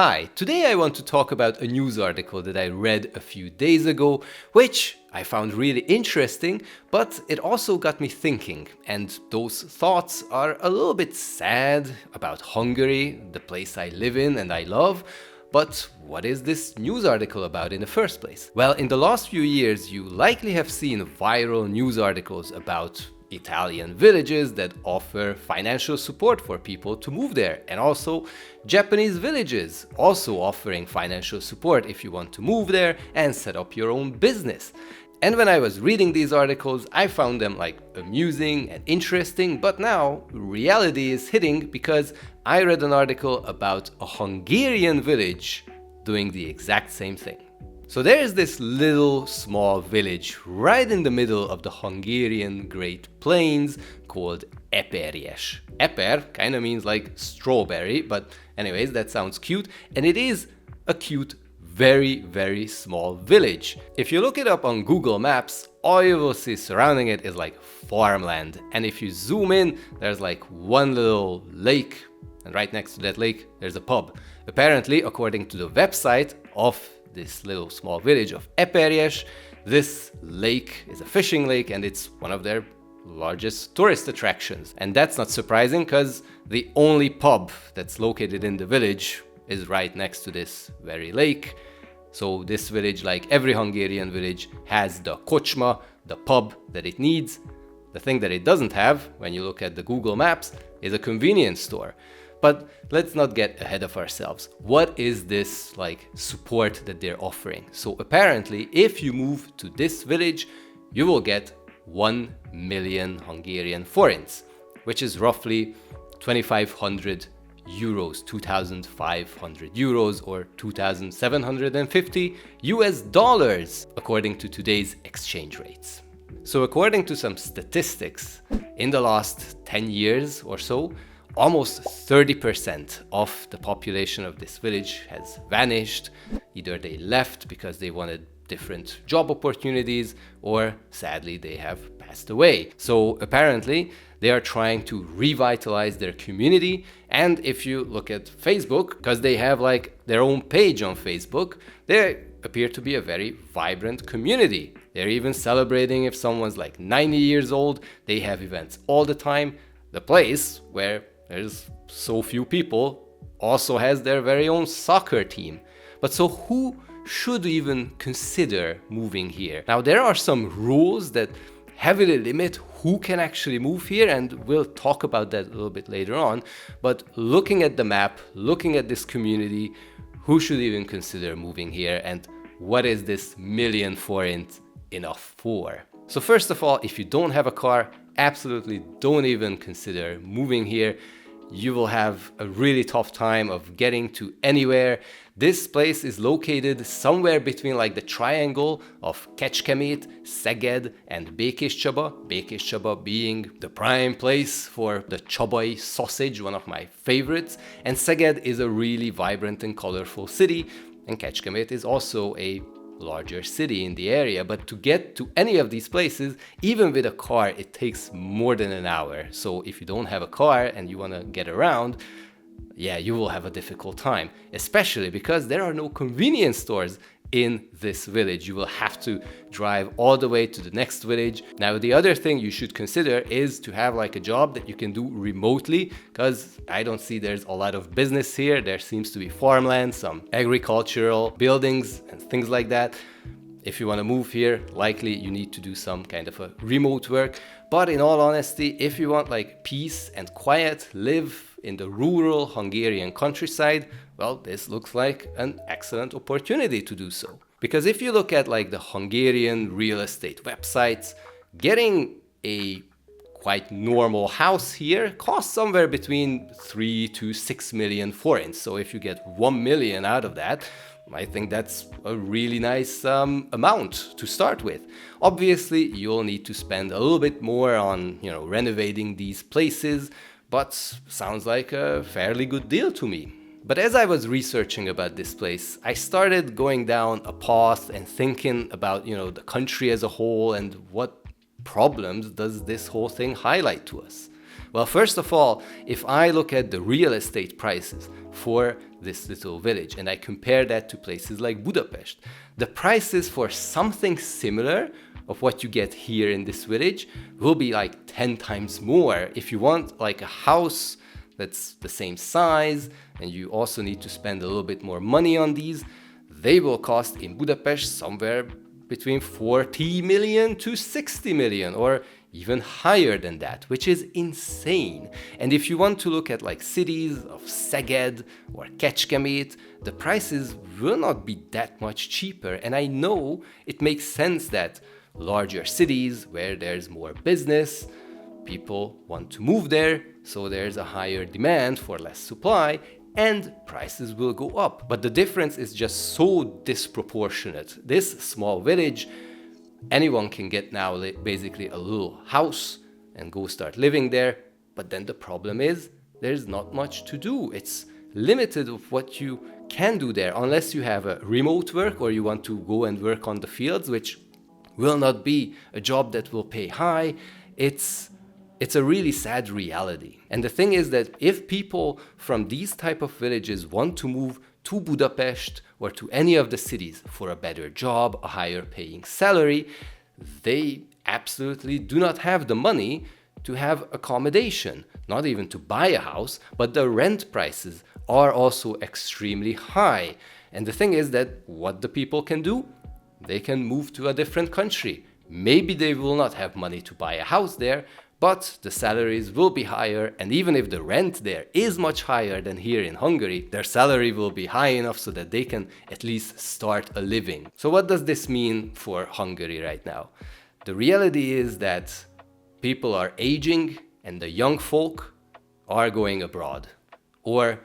Hi, today I want to talk about a news article that I read a few days ago, which I found really interesting, but it also got me thinking, and those thoughts are a little bit sad about Hungary, the place I live in and I love. But what is this news article about in the first place? Well, in the last few years, you likely have seen viral news articles about Italian villages that offer financial support for people to move there, and also Japanese villages also offering financial support if you want to move there and set up your own business. And when I was reading these articles, I found them amusing and interesting, but now reality is hitting because I read an article about a Hungarian village doing the exact same thing. So there is this little small village right in the middle of the Hungarian Great Plains called Eperjes. Eper kind of means like strawberry, but anyways, that sounds cute, and it is a cute, very small village. If you look it up on Google Maps, all you will see surrounding it is like farmland, and if you zoom in, there's like one little lake, and right next to that lake there's a pub. Apparently, according to the website of this little small village of Eperjes, this lake is a fishing lake and it's one of their largest tourist attractions. And that's not surprising because the only pub that's located in the village is right next to this very lake. So this village, like every Hungarian village, has the kocsma, the pub that it needs. The thing that it doesn't have, when you look at the Google Maps, is a convenience store. But let's not get ahead of ourselves. What is this support that they're offering? So apparently, if you move to this village, you will get 1 million Hungarian forints, which is roughly 2,500 euros, 2,500 euros, or 2,750 US dollars, according to today's exchange rates. So according to some statistics, in the last 10 years or so, almost 30% of the population of this village has vanished. Either they left because they wanted different job opportunities, or sadly they have passed away. So apparently they are trying to revitalize their community. And if you look at Facebook, because they have their own page on Facebook, they appear to be a very vibrant community. They're even celebrating if someone's 90 years old. They have events all the time. The place where there's so few people also has their very own soccer team. But so who should even consider moving here? Now, there are some rules that heavily limit who can actually move here, and we'll talk about that a little bit later on. But looking at the map, looking at this community, who should even consider moving here, and what is this million forint enough for? So first of all, if you don't have a car, absolutely don't even consider moving here. You will have a really tough time of getting to anywhere. This place is located somewhere between the triangle of Kecskemét, Szeged, and Békéscsaba. Békéscsaba being the prime place for the csabai sausage, one of my favorites. And Szeged is a really vibrant and colorful city. And Kecskemét is also a larger city in the area, but to get to any of these places, even with a car, it takes more than an hour. So if you don't have a car and you want to get around, you will have a difficult time, especially because there are no convenience stores in this village. You will have to drive all the way to the next village. Now, the other thing you should consider is to have a job that you can do remotely, because I don't see there's a lot of business here. There seems to be farmland, some agricultural buildings and things like that. If you want to move here, likely you need to do some kind of a remote work. But in all honesty, if you want peace and quiet, live in the rural Hungarian countryside, well, this looks like an excellent opportunity to do so. Because if you look at the Hungarian real estate websites, getting a quite normal house here costs somewhere between 3 to 6 million forints. So if you get 1 million out of that, I think that's a really nice amount to start with. Obviously, you'll need to spend a little bit more on, renovating these places, but sounds like a fairly good deal to me. But as I was researching about this place, I started going down a path and thinking about, the country as a whole and what problems does this whole thing highlight to us. Well, first of all, if I look at the real estate prices for this little village and I compare that to places like Budapest, the prices for something similar of what you get here in this village will be like 10 times more. If you want like a house that's the same size and you also need to spend a little bit more money on these, they will cost in Budapest somewhere between 40 million to 60 million or even higher than that, which is insane. And if you want to look at like cities of Szeged or Kecskemét, the prices will not be that much cheaper. And I know it makes sense that larger cities where there's more business, people want to move there, so there's a higher demand for less supply, and prices will go up. But the difference is just so disproportionate. This small village, anyone can get now basically a little house and go start living there, but then the problem is there's not much to do. It's limited of what you can do there, unless you have a remote work or you want to go and work on the fields, which will not be a job that will pay high. It's a really sad reality. And the thing is that if people from these type of villages want to move to Budapest or to any of the cities for a better job, a higher paying salary, they absolutely do not have the money to have accommodation, not even to buy a house, but the rent prices are also extremely high. And the thing is that what the people can do? They can move to a different country. Maybe they will not have money to buy a house there, but the salaries will be higher, and even if the rent there is much higher than here in Hungary, their salary will be high enough so that they can at least start a living. So what does this mean for Hungary right now? The reality is that people are aging and the young folk are going abroad, or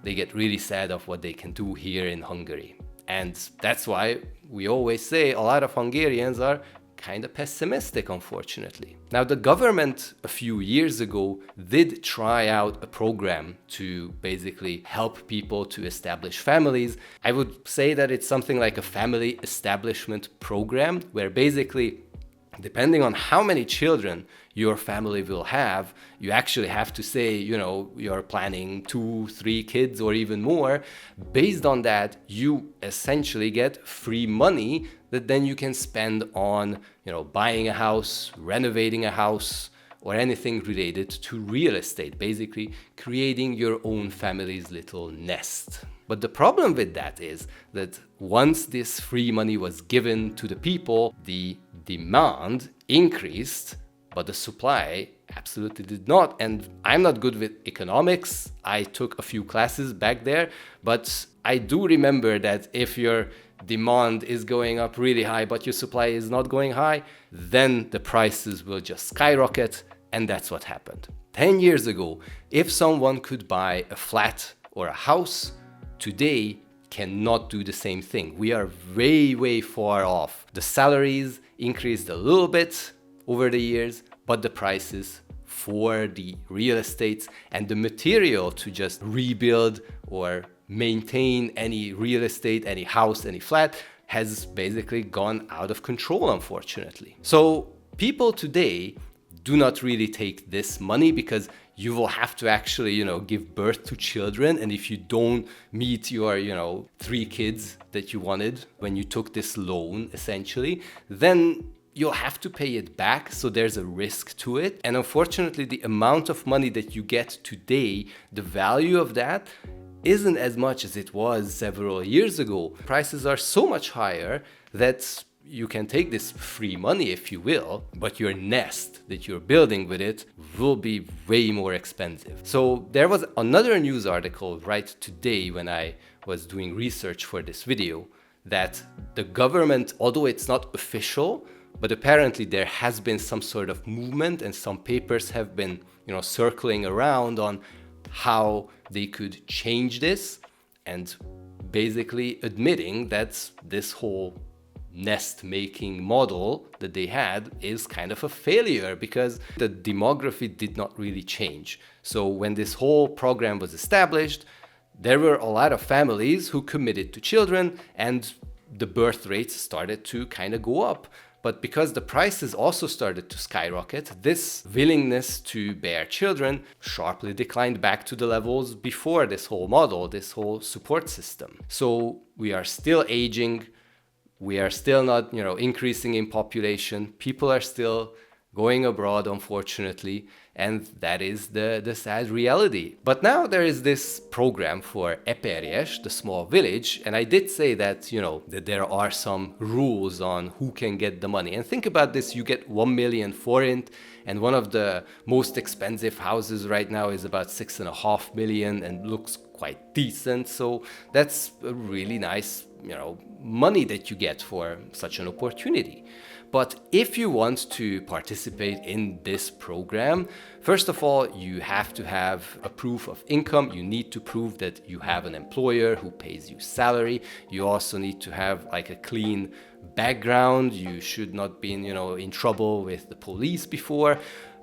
they get really sad of what they can do here in Hungary. And that's why we always say a lot of Hungarians are kind of pessimistic, unfortunately. Now, the government a few years ago did try out a program to basically help people to establish families. I would say that it's something like a family establishment program, where basically, depending on how many children your family will have, you actually have to say, you're planning 2, 3 kids or even more. Based on that, you essentially get free money that then you can spend on, buying a house, renovating a house, or anything related to real estate, basically creating your own family's little nest. But the problem with that is that once this free money was given to the people, the demand increased, but the supply absolutely did not. And I'm not good with economics. I took a few classes back there, but I do remember that if your demand is going up really high, but your supply is not going high, then the prices will just skyrocket. And that's what happened. 10 years ago, if someone could buy a flat or a house, today cannot do the same thing. We are way, way far off. The salaries increased a little bit over the years, but the prices for the real estates and the material to just rebuild or maintain any real estate, any house, any flat has basically gone out of control, unfortunately. So people today do not really take this money because you will have to actually, give birth to children. And if you don't meet your, 3 kids that you wanted when you took this loan, essentially, then you'll have to pay it back. So there's a risk to it. And unfortunately, the amount of money that you get today, the value of that isn't as much as it was several years ago. Prices are so much higher that you can take this free money, if you will, but your nest that you're building with it will be way more expensive. So there was another news article right today when I was doing research for this video that the government, although it's not official, but apparently there has been some sort of movement and some papers have been, circling around on how they could change this, and basically admitting that this whole nest making model that they had is kind of a failure because the demography did not really change. So when this whole program was established, there were a lot of families who committed to children and the birth rates started to kind of go up. But because the prices also started to skyrocket, this willingness to bear children sharply declined back to the levels before this whole model, this whole support system. So we are still aging. We are still not, increasing in population. People are still going abroad, unfortunately, and that is the sad reality. But now there is this program for Eperjes, the small village, and I did say that, that there are some rules on who can get the money. And think about this, you get 1 million forint, and one of the most expensive houses right now is about 6.5 million and looks quite decent. So that's a really nice, money that you get for such an opportunity. But if you want to participate in this program, first of all, you have to have a proof of income. You need to prove that you have an employer who pays you salary. You also need to have like a clean background. You should not be in trouble with the police before.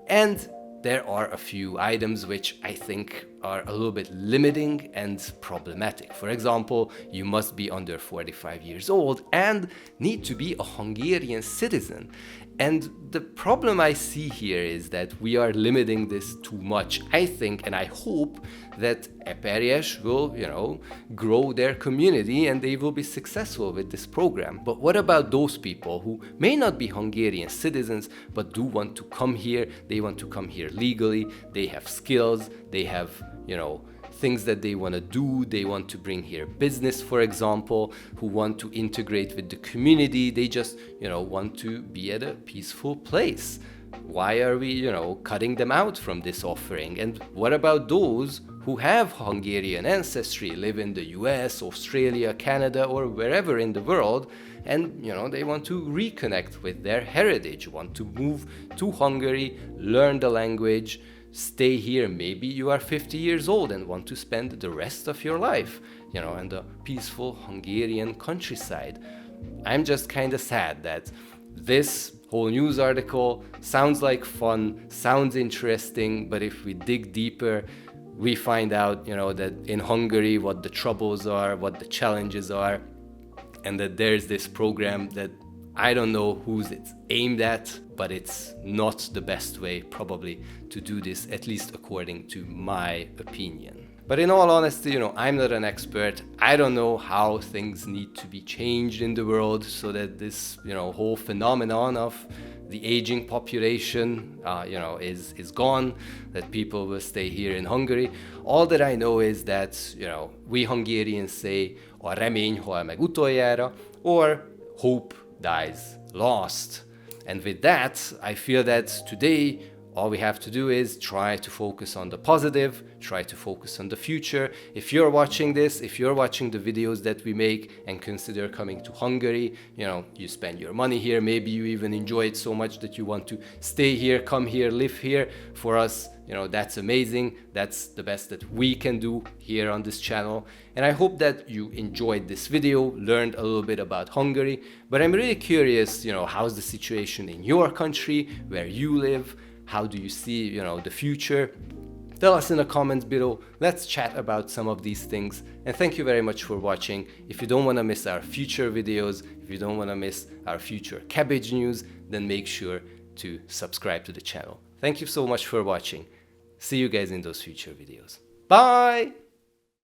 And there are a few items which I think are a little bit limiting and problematic. For example, you must be under 45 years old and need to be a Hungarian citizen. And the problem I see here is that we are limiting this too much. I think and I hope that Eperjes will, grow their community and they will be successful with this program. But what about those people who may not be Hungarian citizens but do want to come here? They want to come here legally, they have skills, they have, things that they want to do, they want to bring here business, for example, who want to integrate with the community, they just, want to be at a peaceful place. Why are we, cutting them out from this offering? And what about those who have Hungarian ancestry, live in the US, Australia, Canada, or wherever in the world, and, they want to reconnect with their heritage, want to move to Hungary, learn the language, stay here. Maybe you are 50 years old and want to spend the rest of your life, in the peaceful Hungarian countryside. I'm just kind of sad that this whole news article sounds like fun, sounds interesting, but if we dig deeper, we find out, that in Hungary, what the troubles are, what the challenges are, and that there's this program that I don't know who's it's aimed at, but it's not the best way probably to do this, at least according to my opinion. But in all honesty, I'm not an expert. I don't know how things need to be changed in the world so that this, whole phenomenon of the aging population, is gone, that people will stay here in Hungary. All that I know is that, we Hungarians say, a remény hal meg utoljára, or hope dies lost. And with that, I feel that today, all we have to do is try to focus on the positive, try to focus on the future. If you're watching this, if you're watching the videos that we make and consider coming to Hungary, you spend your money here, maybe you even enjoy it so much that you want to stay here, come here, live here. For us, that's amazing. That's the best that we can do here on this channel. And I hope that you enjoyed this video, learned a little bit about Hungary. But I'm really curious, how's the situation in your country, where you live? How do you see, the future? Tell us in the comments below. Let's chat about some of these things. And thank you very much for watching. If you don't want to miss our future videos, if you don't want to miss our future Cabbage news, then make sure to subscribe to the channel. Thank you so much for watching. See you guys in those future videos. Bye!